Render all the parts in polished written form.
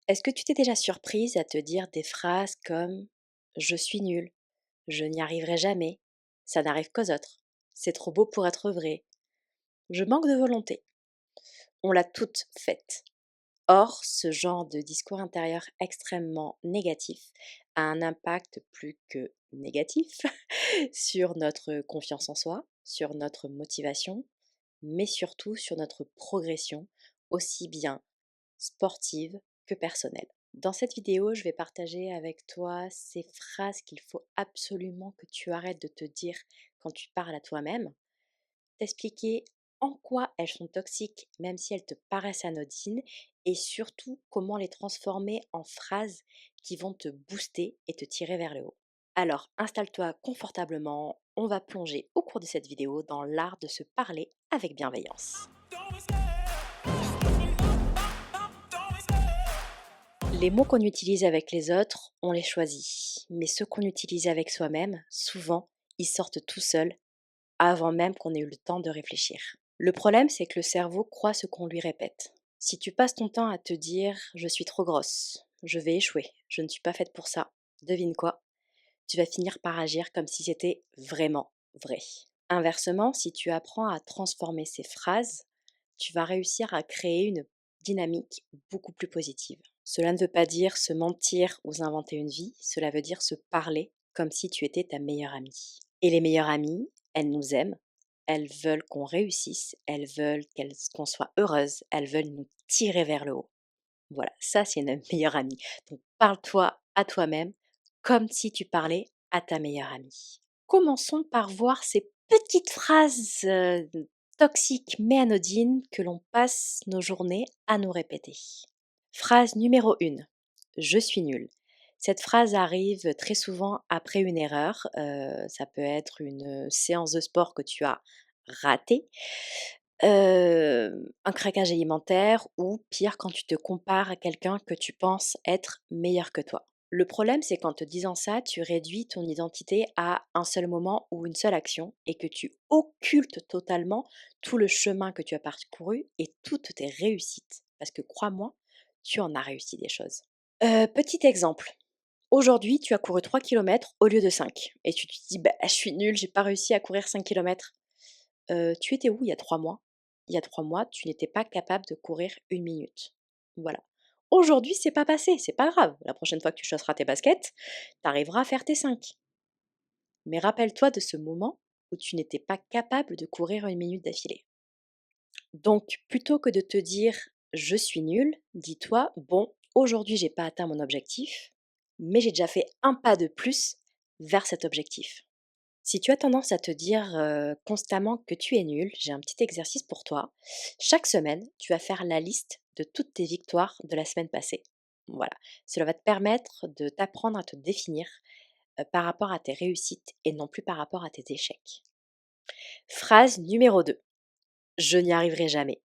Est-ce que tu t'es déjà surprise à te dire des phrases comme «Je suis nulle», «Je n'y arriverai jamais», «Ça n'arrive qu'aux autres», «C'est trop beau pour être vrai», «Je manque de volonté». On l'a toutes faite. Or, ce genre de discours intérieur extrêmement négatif a un impact plus que négatif sur notre confiance en soi, sur notre motivation, mais surtout sur notre progression, aussi bien sportive que personnelle. Dans cette vidéo, je vais partager avec toi ces phrases qu'il faut absolument que tu arrêtes de te dire quand tu parles à toi-même, t'expliquer en quoi elles sont toxiques même si elles te paraissent anodines et surtout comment les transformer en phrases qui vont te booster et te tirer vers le haut. Alors installe-toi confortablement, on va plonger au cours de cette vidéo dans l'art de se parler avec bienveillance. Les mots qu'on utilise avec les autres, on les choisit, mais ceux qu'on utilise avec soi-même, souvent, ils sortent tout seuls avant même qu'on ait eu le temps de réfléchir. Le problème, c'est que le cerveau croit ce qu'on lui répète. Si tu passes ton temps à te dire «je suis trop grosse», «je vais échouer», «je ne suis pas faite pour ça», devine quoi? Tu vas finir par agir comme si c'était vraiment vrai. Inversement, si tu apprends à transformer ces phrases, tu vas réussir à créer une dynamique beaucoup plus positive. Cela ne veut pas dire se mentir ou s'inventer une vie, cela veut dire se parler comme si tu étais ta meilleure amie. Et les meilleures amies, elles nous aiment, elles veulent qu'on réussisse, elles veulent qu'on soit heureuse, elles veulent nous tirer vers le haut. Voilà, ça c'est une meilleure amie. Donc parle-toi à toi-même comme si tu parlais à ta meilleure amie. Commençons par voir ces petites phrases toxiques mais anodines que l'on passe nos journées à nous répéter. Phrase numéro 1. Je suis nulle. Cette phrase arrive très souvent après une erreur. Ça peut être une séance de sport que tu as ratée, un craquage alimentaire ou pire quand tu te compares à quelqu'un que tu penses être meilleur que toi. Le problème, c'est qu'en te disant ça, tu réduis ton identité à un seul moment ou une seule action et que tu occultes totalement tout le chemin que tu as parcouru et toutes tes réussites. Parce que crois-moi, tu en as réussi des choses. Petit exemple. Aujourd'hui, tu as couru 3 kilomètres au lieu de 5 et tu te dis: «Bah, je suis nulle, j'ai pas réussi à courir 5 kilomètres». Tu étais où il y a 3 mois? Il y a 3 mois, tu n'étais pas capable de courir 1 minute. Voilà. Aujourd'hui, c'est pas passé, c'est pas grave. La prochaine fois que tu chausseras tes baskets, tu arriveras à faire tes 5. Mais rappelle-toi de ce moment où tu n'étais pas capable de courir 1 minute d'affilée. Donc, plutôt que de te dire: «Je suis nulle», dis-toi: «Bon, aujourd'hui, j'ai pas atteint mon objectif, mais j'ai déjà fait un pas de plus vers cet objectif». Si tu as tendance à te dire constamment que tu es nul, j'ai un petit exercice pour toi. Chaque semaine, tu vas faire la liste de toutes tes victoires de la semaine passée. Voilà. Cela va te permettre de t'apprendre à te définir par rapport à tes réussites et non plus par rapport à tes échecs. Phrase numéro 2. Je n'y arriverai jamais.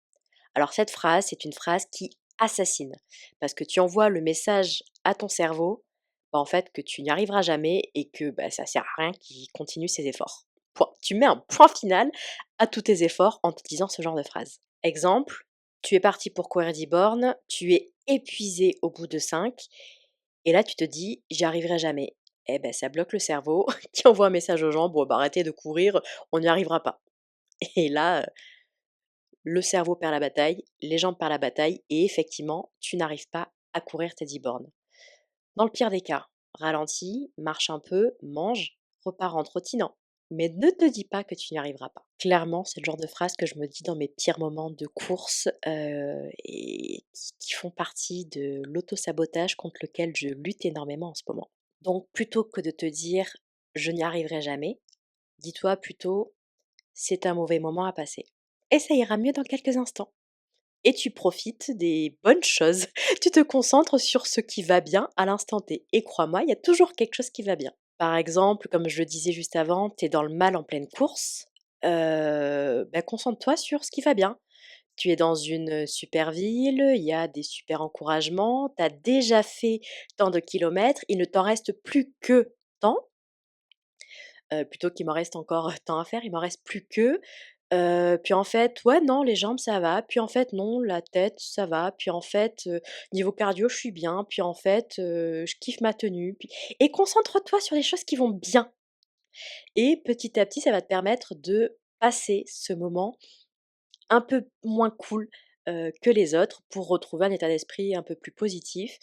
Alors cette phrase, c'est une phrase qui assassine parce que tu envoies le message à ton cerveau, en fait, que tu n'y arriveras jamais et que bah, ça sert à rien qu'il continue ses efforts. Point. Tu mets un point final à tous tes efforts en te disant ce genre de phrase. Exemple, tu es parti pour courir 10 bornes, tu es épuisé au bout de 5 et là tu te dis j'y arriverai jamais. Eh ben ça bloque le cerveau qui envoie un message aux gens, bon bah arrêtez de courir, on n'y arrivera pas. Et là, le cerveau perd la bataille, les jambes perdent la bataille et effectivement, tu n'arrives pas à courir tes 10 bornes. Dans le pire des cas, ralentis, marche un peu, mange, repars en trottinant. Mais ne te dis pas que tu n'y arriveras pas. Clairement, c'est le genre de phrase que je me dis dans mes pires moments de course et qui font partie de l'auto-sabotage contre lequel je lutte énormément en ce moment. Donc, plutôt que de te dire je n'y arriverai jamais, dis-toi plutôt c'est un mauvais moment à passer. Et ça ira mieux dans quelques instants. Et tu profites des bonnes choses. Tu te concentres sur ce qui va bien à l'instant T. Et crois-moi, il y a toujours quelque chose qui va bien. Par exemple, comme je le disais juste avant, tu es dans le mal en pleine course. Bah, concentre-toi sur ce qui va bien. Tu es dans une super ville, il y a des super encouragements, tu as déjà fait tant de kilomètres, il ne t'en reste plus que tant. Plutôt qu'il m'en reste encore tant à faire, il m'en reste plus que. Puis en fait, ouais, non, les jambes, ça va. Puis en fait, non, la tête, ça va. Puis en fait, niveau cardio, je suis bien. Puis en fait, je kiffe ma tenue. Puis et concentre-toi sur les choses qui vont bien et petit à petit, ça va te permettre de passer ce moment un peu moins cool, que les autres pour retrouver un état d'esprit un peu plus positif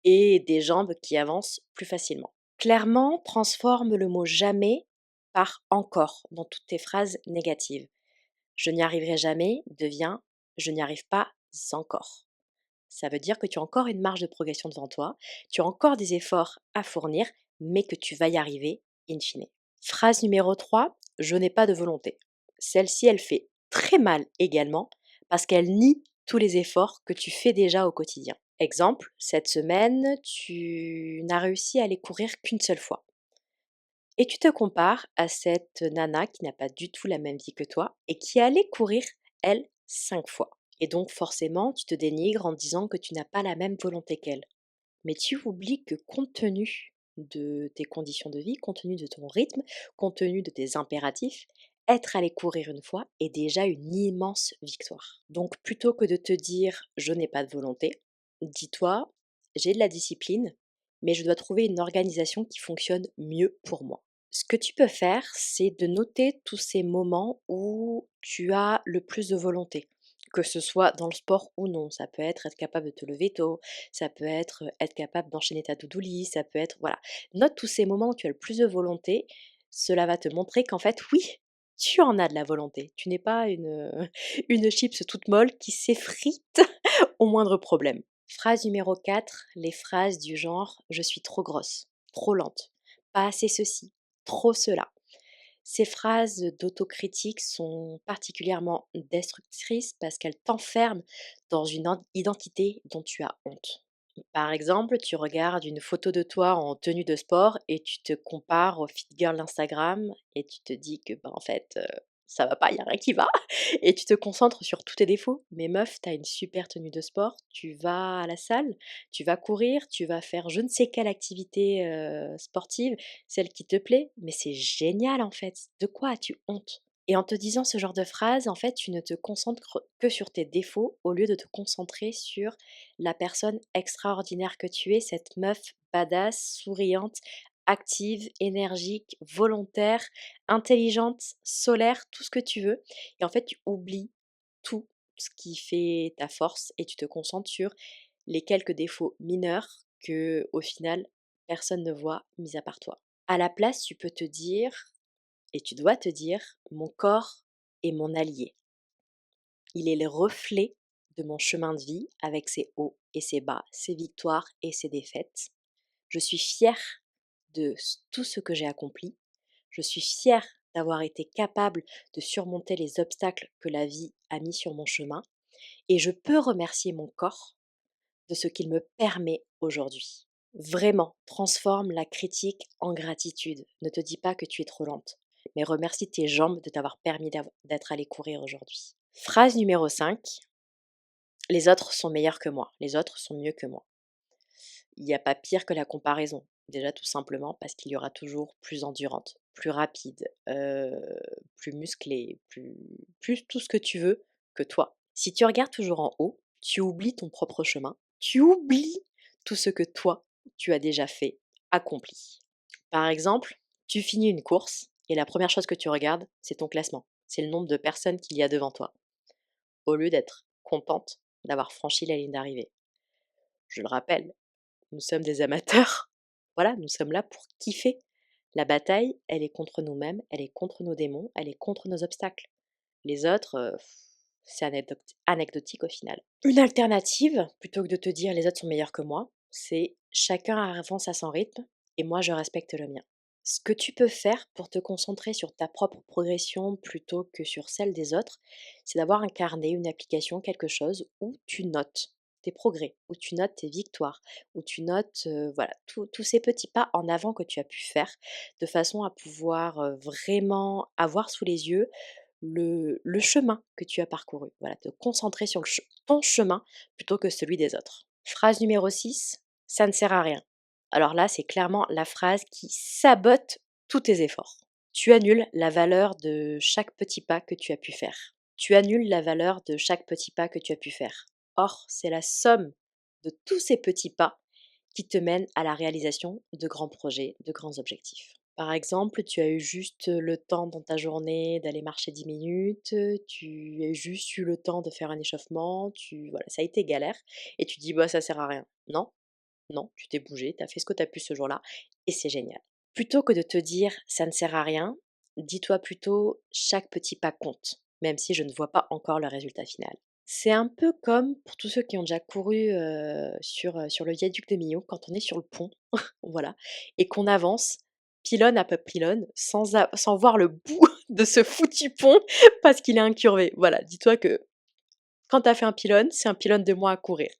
et des jambes qui avancent plus facilement. Clairement, transforme le mot «jamais» par «encore» dans toutes tes phrases négatives. Je n'y arriverai jamais devient je n'y arrive pas encore. Ça veut dire que tu as encore une marge de progression devant toi, tu as encore des efforts à fournir, mais que tu vas y arriver in fine. Phrase numéro 3, je n'ai pas de volonté. Celle-ci, elle fait très mal également parce qu'elle nie tous les efforts que tu fais déjà au quotidien. Exemple, cette semaine, tu n'as réussi à aller courir qu'une seule fois. Et tu te compares à cette nana qui n'a pas du tout la même vie que toi et qui allait courir, elle, 5 fois. Et donc forcément, tu te dénigres en disant que tu n'as pas la même volonté qu'elle. Mais tu oublies que compte tenu de tes conditions de vie, compte tenu de ton rythme, compte tenu de tes impératifs, être allé courir une fois est déjà une immense victoire. Donc plutôt que de te dire je n'ai pas de volonté, dis-toi j'ai de la discipline, mais je dois trouver une organisation qui fonctionne mieux pour moi. Ce que tu peux faire, c'est de noter tous ces moments où tu as le plus de volonté, que ce soit dans le sport ou non. Ça peut être capable de te lever tôt, ça peut être être capable d'enchaîner ta to-do list, ça peut être voilà. Note tous ces moments où tu as le plus de volonté. Cela va te montrer qu'en fait, oui, tu en as de la volonté. Tu n'es pas une chips toute molle qui s'effrite au moindre problème. Phrase numéro 4, les phrases du genre je suis trop grosse, trop lente, pas assez ceci, trop cela. Ces phrases d'autocritique sont particulièrement destructrices parce qu'elles t'enferment dans une identité dont tu as honte. Par exemple, tu regardes une photo de toi en tenue de sport et tu te compares au fit girl d'Instagram et tu te dis que en fait, ça va pas, il y a rien qui va et tu te concentres sur tous tes défauts. Mais meuf, tu as une super tenue de sport, tu vas à la salle, tu vas courir, tu vas faire je ne sais quelle activité, sportive, celle qui te plaît, mais c'est génial en fait. De quoi as-tu honte? Et en te disant ce genre de phrase, en fait, tu ne te concentres que sur tes défauts au lieu de te concentrer sur la personne extraordinaire que tu es, cette meuf badass, souriante, active, énergique, volontaire, intelligente, solaire, tout ce que tu veux. Et en fait, tu oublies tout ce qui fait ta force et tu te concentres sur les quelques défauts mineurs que, au final, personne ne voit, mis à part toi. À la place, tu peux te dire, et tu dois te dire, mon corps est mon allié. Il est le reflet de mon chemin de vie avec ses hauts et ses bas, ses victoires et ses défaites. Je suis fière de tout ce que j'ai accompli. Je suis fière d'avoir été capable de surmonter les obstacles que la vie a mis sur mon chemin. Et je peux remercier mon corps de ce qu'il me permet aujourd'hui. Vraiment, transforme la critique en gratitude. Ne te dis pas que tu es trop lente, mais remercie tes jambes de t'avoir permis d'être allé courir aujourd'hui. Phrase numéro 5, les autres sont meilleurs que moi, les autres sont mieux que moi. Il n'y a pas pire que la comparaison. Déjà tout simplement parce qu'il y aura toujours plus endurante, plus rapide, plus musclée, plus tout ce que tu veux que toi. Si tu regardes toujours en haut, tu oublies ton propre chemin, tu oublies tout ce que toi, tu as déjà fait, accompli. Par exemple, tu finis une course et la première chose que tu regardes, c'est ton classement. C'est le nombre de personnes qu'il y a devant toi, au lieu d'être contente d'avoir franchi la ligne d'arrivée. Je le rappelle, nous sommes des amateurs. Voilà, nous sommes là pour kiffer. La bataille, elle est contre nous-mêmes, elle est contre nos démons, elle est contre nos obstacles. Les autres, c'est anecdotique au final. Une alternative, plutôt que de te dire les autres sont meilleurs que moi, c'est chacun avance à son rythme et moi je respecte le mien. Ce que tu peux faire pour te concentrer sur ta propre progression plutôt que sur celle des autres, c'est d'avoir un carnet, une application, quelque chose où tu notes tes progrès, où tu notes tes victoires, où tu notes voilà, tous ces petits pas en avant que tu as pu faire, de façon à pouvoir vraiment avoir sous les yeux le chemin que tu as parcouru. Voilà, te concentrer sur ton chemin plutôt que celui des autres. Phrase numéro 6, ça ne sert à rien. Alors là, c'est clairement la phrase qui sabote tous tes efforts. Tu annules la valeur de chaque petit pas que tu as pu faire. Tu annules la valeur de chaque petit pas que tu as pu faire. Or, c'est la somme de tous ces petits pas qui te mènent à la réalisation de grands projets, de grands objectifs. Par exemple, tu as eu juste le temps dans ta journée d'aller marcher 10 minutes, tu as juste eu le temps de faire un échauffement, voilà, ça a été galère et tu dis: «Bah, ça sert à rien». Non, non, tu t'es bougé, tu as fait ce que tu as pu ce jour-là et c'est génial. Plutôt que de te dire: «Ça ne sert à rien», dis-toi plutôt: «Chaque petit pas compte», même si je ne vois pas encore le résultat final. C'est un peu comme pour tous ceux qui ont déjà couru, sur le viaduc de Millau, quand on est sur le pont, voilà, et qu'on avance pylône après pylône sans voir le bout de ce foutu pont parce qu'il est incurvé. Voilà, dis-toi que quand tu as fait un pylône, c'est un pylône de moins à courir.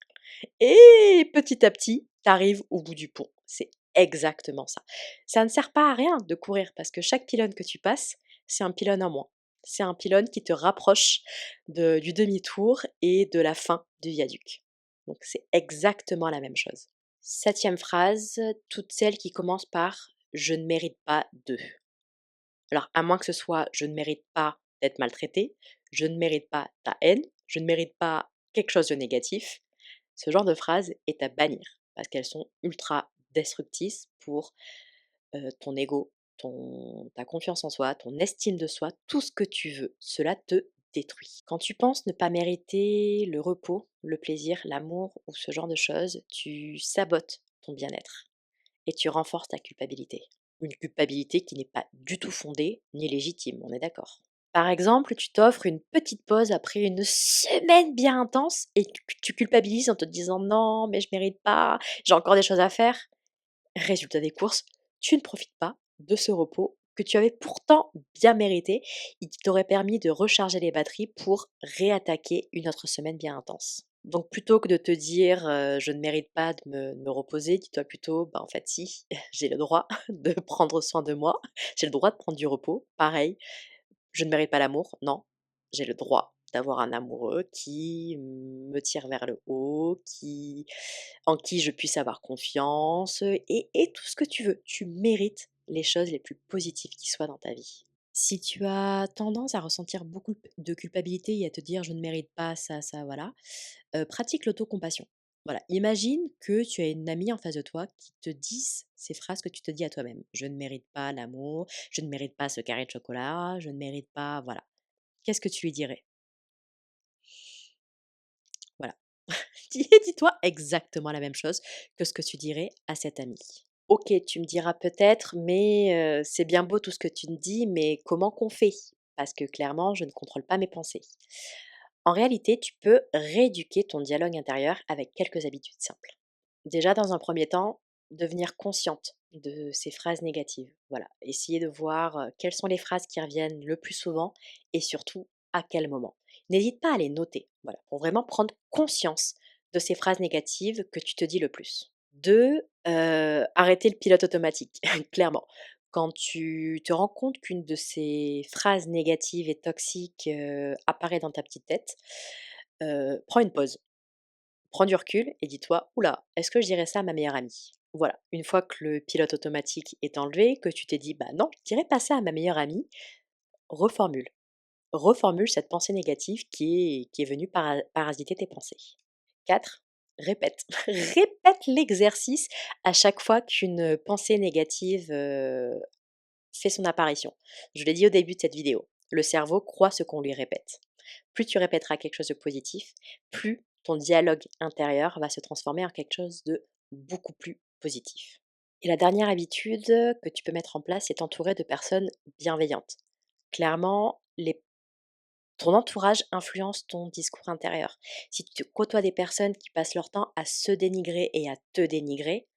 Et petit à petit, tu arrives au bout du pont. C'est exactement ça. Ça ne sert pas à rien de courir parce que chaque pylône que tu passes, c'est un pylône en moins. C'est un pylône qui te rapproche du demi-tour et de la fin du viaduc. Donc c'est exactement la même chose. Septième phrase, toutes celles qui commencent par je ne mérite pas de. Alors, à moins que ce soit je ne mérite pas d'être maltraité, je ne mérite pas ta haine, je ne mérite pas quelque chose de négatif, ce genre de phrase est à bannir parce qu'elles sont ultra destructrices pour ton ego, ta confiance en soi, ton estime de soi, tout ce que tu veux. Cela te détruit. Quand tu penses ne pas mériter le repos, le plaisir, l'amour ou ce genre de choses, tu sabotes ton bien-être et tu renforces ta culpabilité. Une culpabilité qui n'est pas du tout fondée ni légitime, on est d'accord. Par exemple, tu t'offres une petite pause après une semaine bien intense et tu culpabilises en te disant non, mais je mérite pas, j'ai encore des choses à faire. Résultat des courses, tu ne profites pas de ce repos que tu avais pourtant bien mérité et qui t'aurait permis de recharger les batteries pour réattaquer une autre semaine bien intense. Donc plutôt que de te dire je ne mérite pas de me reposer, dis-toi plutôt bah en fait si, j'ai le droit de prendre soin de moi, j'ai le droit de prendre du repos. Pareil, je ne mérite pas l'amour, non, j'ai le droit d'avoir un amoureux qui me tire vers le haut, en qui je puisse avoir confiance et tout ce que tu veux. Tu mérites les choses les plus positives qui soient dans ta vie. Si tu as tendance à ressentir beaucoup de culpabilité et à te dire je ne mérite pas ça, ça, voilà, pratique l'autocompassion. Voilà, imagine que tu as une amie en face de toi qui te dise ces phrases que tu te dis à toi-même. Je ne mérite pas l'amour, je ne mérite pas ce carré de chocolat, je ne mérite pas, voilà. Qu'est-ce que tu lui dirais? Voilà. Dis-toi exactement la même chose que ce que tu dirais à cette amie. OK, tu me diras peut-être, mais c'est bien beau tout ce que tu me dis, mais comment qu'on fait? Parce que clairement, je ne contrôle pas mes pensées. En réalité, tu peux rééduquer ton dialogue intérieur avec quelques habitudes simples. Déjà, dans un premier temps, devenir consciente de ces phrases négatives. Voilà, essayer de voir quelles sont les phrases qui reviennent le plus souvent et surtout à quel moment. N'hésite pas à les noter, voilà, pour vraiment prendre conscience de ces phrases négatives que tu te dis le plus. 2, arrêter le pilote automatique, clairement. Quand tu te rends compte qu'une de ces phrases négatives et toxiques, apparaît dans ta petite tête, prends une pause. Prends du recul et dis-toi: «Ouh là, est-ce que je dirais ça à ma meilleure amie?» Voilà, une fois que le pilote automatique est enlevé, que tu t'es dit: «Bah non, je dirais pas ça à ma meilleure amie», reformule. Reformule cette pensée négative qui est venue parasiter tes pensées. 4, répète. Répète l'exercice à chaque fois qu'une pensée négative, fait son apparition. Je l'ai dit au début de cette vidéo, le cerveau croit ce qu'on lui répète. Plus tu répéteras quelque chose de positif, plus ton dialogue intérieur va se transformer en quelque chose de beaucoup plus positif. Et la dernière habitude que tu peux mettre en place, c'est t'entourer de personnes bienveillantes. Clairement, ton entourage influence ton discours intérieur. Si tu côtoies des personnes qui passent leur temps à se dénigrer et à te dénigrer,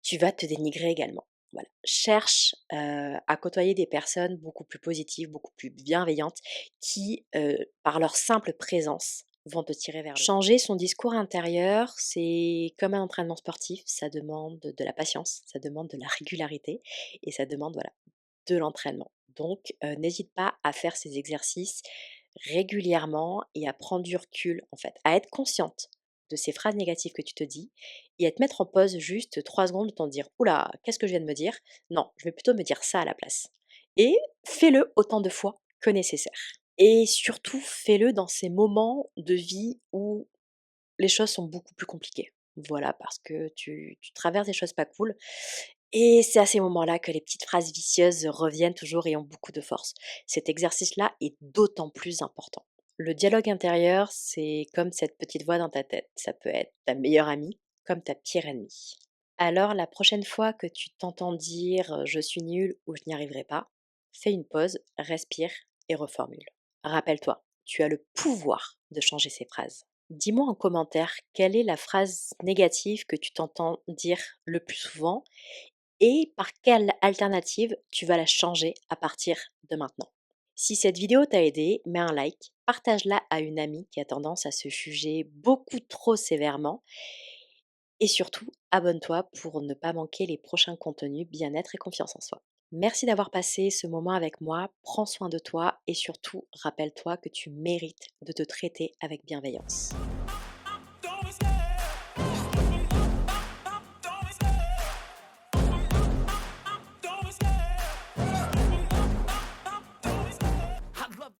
tu vas te dénigrer également. Voilà. Cherche à côtoyer des personnes beaucoup plus positives, beaucoup plus bienveillantes, qui, par leur simple présence, vont te tirer vers le haut. Changer son discours intérieur, c'est comme un entraînement sportif, ça demande de la patience, ça demande de la régularité et ça demande, voilà, de l'entraînement. Donc, n'hésite pas à faire ces exercices régulièrement et à prendre du recul, en fait, à être consciente de ces phrases négatives que tu te dis et à te mettre en pause juste 3 secondes, de t'en dire: «Ouh, qu'est-ce que je viens de me dire? Non, je vais plutôt me dire ça à la place» et fais-le autant de fois que nécessaire et surtout fais-le dans ces moments de vie où les choses sont beaucoup plus compliquées. Voilà, parce que tu traverses des choses pas cool et c'est à ces moments-là que les petites phrases vicieuses reviennent toujours et ont beaucoup de force. Cet exercice-là est d'autant plus important. Le dialogue intérieur, c'est comme cette petite voix dans ta tête. Ça peut être ta meilleure amie comme ta pire ennemie. Alors la prochaine fois que tu t'entends dire je suis nul ou je n'y arriverai pas, fais une pause, respire et reformule. Rappelle-toi, tu as le pouvoir de changer ces phrases. Dis-moi en commentaire quelle est la phrase négative que tu t'entends dire le plus souvent et par quelle alternative tu vas la changer à partir de maintenant. Si cette vidéo t'a aidé, mets un like, partage-la à une amie qui a tendance à se juger beaucoup trop sévèrement et surtout abonne-toi pour ne pas manquer les prochains contenus bien-être et confiance en soi. Merci d'avoir passé ce moment avec moi, prends soin de toi et surtout rappelle-toi que tu mérites de te traiter avec bienveillance.